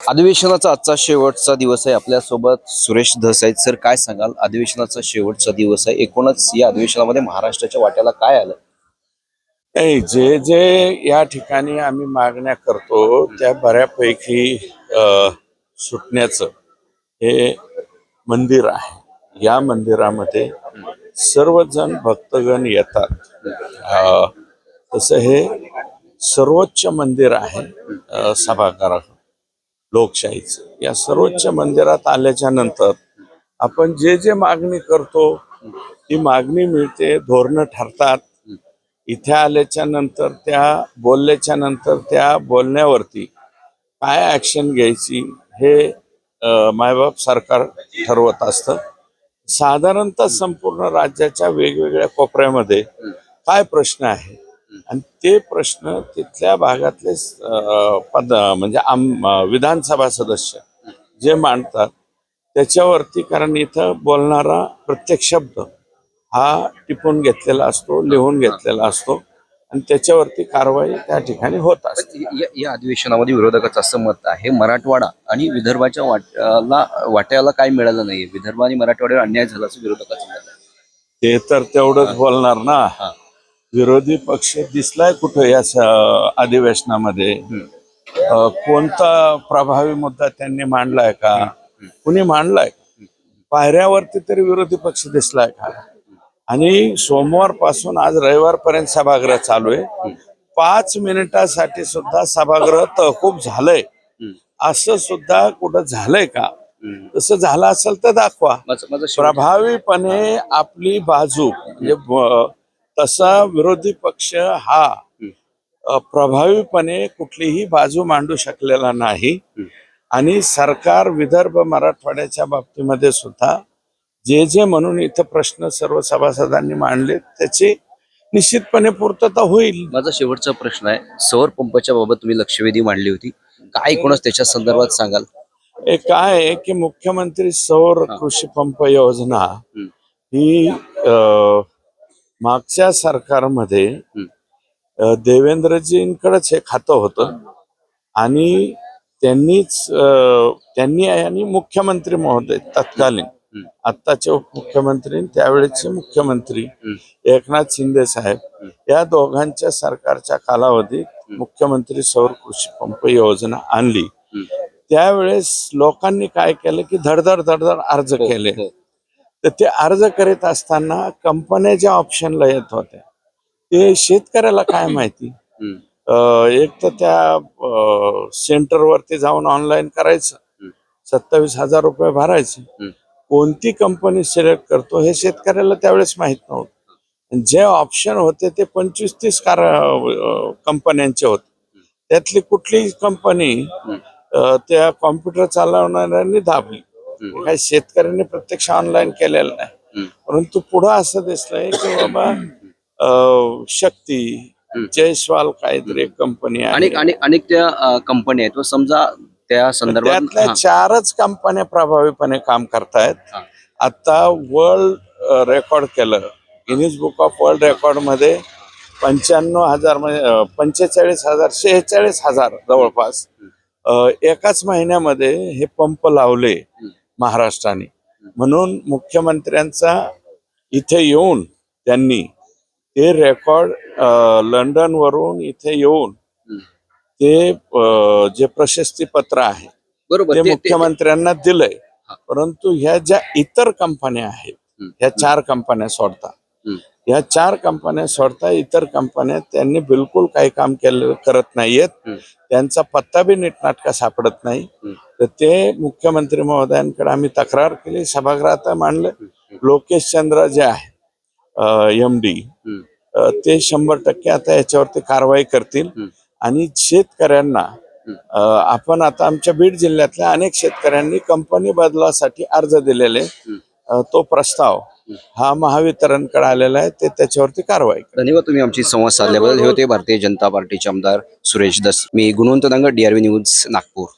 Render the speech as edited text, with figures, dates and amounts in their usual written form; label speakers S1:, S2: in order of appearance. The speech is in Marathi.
S1: अधिवेशनाचा आजचा शेवटचा दिवस आहे. आपल्यासोबत सुरेश धस आहेत. सर, काय सांगाल? अधिवेशनाचा शेवटचा दिवस आहे. एकूणच या अधिवेशनामध्ये महाराष्ट्राच्या वाट्याला काय आलं?
S2: नाही, जे जे या ठिकाणी आम्ही मागण्या करतो त्या बऱ्यापैकी सुटण्याचं हे मंदिर आहे. या मंदिरामध्ये सर्वजण भक्तगण येतात. तसं हे सर्वोच्च मंदिर आहे सभागृह लोकशाहीचं. या सर्वोच्च मंदिरात आल्याच्या नंतर आपण जे जे मागणी करतो ती मागणी मिळते, धोरणं ठरतात. इथे आल्याच्या नंतर बोलल्याच्या नंतर त्या बोलण्यावरती काय ऍक्शन घ्यायची हे मायबाप सरकार ठरवत असतं. साधारणतः संपूर्ण राज्याच्या वेगवेगळ्या कोपऱ्यामध्ये काय प्रश्न आहे आणि ते प्रश्न तिथल्या भागातले म्हणजे विधानसभा सदस्य जे मांडतात त्याच्यावरती, कारण इथं बोलणारा प्रत्येक शब्द हा टिपून घेतलेला असतो, लिहून घेतलेला असतो आणि त्याच्यावरती कारवाई त्या ठिकाणी होत असते.
S1: या अधिवेशनामध्ये विरोधकाचं असं मत आहे, मराठवाडा आणि विदर्भाच्या वाट्याला काय मिळालं नाही, विदर्भ आणि मराठवाड्यावर अन्याय झाला असं विरोधकाचं मत आहे.
S2: ते तर तेवढंच बोलणार ना. विरोधी पक्ष दिसलाय कुठं या अधिवेशनामध्ये? कोणता प्रभावी मुद्दा त्यांनी मांडलाय का? कुणी मांडलाय? पायऱ्यावरती तरी विरोधी पक्ष दिसलाय का? आणि सोमवार पासून आज रविवार पर्यंत सभागृह चालू आहे. 5 मिनिटासाठी सुद्धा सभागृह तहकूब झालंय असं सुद्धा कुठं झालंय का? तसं झालं असेल तर दाखवा. प्रभावीपणे आपली बाजू म्हणजे तसा विरोधी पक्ष हा प्रभावीपणे कुठलीही बाजू मांडू शकलेला नाही. आणि सरकार विदर्भ मराठवाड्याच्या बाबतीमध्ये सुद्धा जे जे म्हणून इथं प्रश्न सर्व सभासदांनी मांडले त्याची निश्चितपणे पूर्तता होईल.
S1: माझा शेवटचा प्रश्न आहे, सौर पंपाच्या बाबत तुम्ही लक्षवेधी मांडली होती, काय कोणाच त्याच्या संदर्भात सांगाल?
S2: एक काय आहे की मुख्यमंत्री सौर कृषी पंप योजना ही मागच्या सरकारमध्ये देवेंद्रजींकडेच हे खातं होतं आणि त्यांनी आणि मुख्यमंत्री महोदय तत्कालीन आत्ताचे उपमुख्यमंत्री त्यावेळेचे मुख्यमंत्री एकनाथ शिंदे साहेब या दोघांच्या सरकारच्या कालावधीत मुख्यमंत्री सौर कृषी पंप योजना आणली. त्यावेळेस लोकांनी काय केलं की धडधड अर्ज केले. तर ते अर्ज करीत असताना कंपन्या ज्या ऑप्शनला येत होत्या ते शेतकऱ्याला काय माहिती. एक तर त्या सेंटरवरती जाऊन ऑनलाईन करायचं, 27,000 रुपये भरायचे. कोणती कंपनी सिलेक्ट करतो हे शेतकऱ्याला त्यावेळेस माहित नव्हतं. जे ऑप्शन होते ते 25-30 कंपन्यांचे होते. त्यातली कुठलीही कंपनी त्या कॉम्प्युटर चालवणाऱ्यांनी दाबली. काही शेतकऱ्यांनी प्रत्यक्ष ऑनलाईन केलेलं नाही. परंतु पुढं असं दिसलंय की बाबा शक्ती जयस्वाल काहीतरी एक कंपनी आहे,
S1: अनेक त्या कंपन्या आहेत. समजा त्या संदर्भात
S2: त्यातल्या 4च कंपन्या प्रभावीपणे काम करतायत. आता वर्ल्ड रेकॉर्ड केलं Guinness book of world record मध्ये 95,000 म्हणजे 45,000 46,000 जवळपास एकाच महिन्यामध्ये हे पंप लावले महाराष्ट्राने. म्हणून मुख्यमंत्र्यांचा इथे येऊन त्यांनी ते रेकॉर्ड लंडन वरून इथे येऊन ते जे प्रशस्ती पत्र आहे ते मुख्यमंत्र्यांना दिलंय. परंतु ह्या ज्या इतर कंपन्या आहेत ह्या 4 कंपन्या सोडता, या 4 कंपन्या सोडता इतर कंपन्या त्यांनी बिलकुल काही काम करत नाहीयेत. त्यांचा पत्ता बी नीटनाटका सापडत नाही. तर ते मुख्यमंत्री महोदयांकडे आम्ही तक्रार केली, सभागृहात मांडलं. लोकेश चंद्र जे आहे MD ते 100% आता याच्यावरती कारवाई करतील. आणि शेतकऱ्यांना आपण आता आमच्या बीड जिल्ह्यातल्या अनेक शेतकऱ्यांनी कंपनी बदलासाठी अर्ज दिलेले, तो प्रस्ताव हा महावितरणकडे आलेला आहे. ते त्याच्यावरती कारवाई.
S1: धन्यवाद तुम्ही आमची संवाद साधल्याबद्दल. हे होते भारतीय जनता पार्टीचे आमदार सुरेश धस. मी गुणवंत दांगड, DRV न्यूज, नागपूर.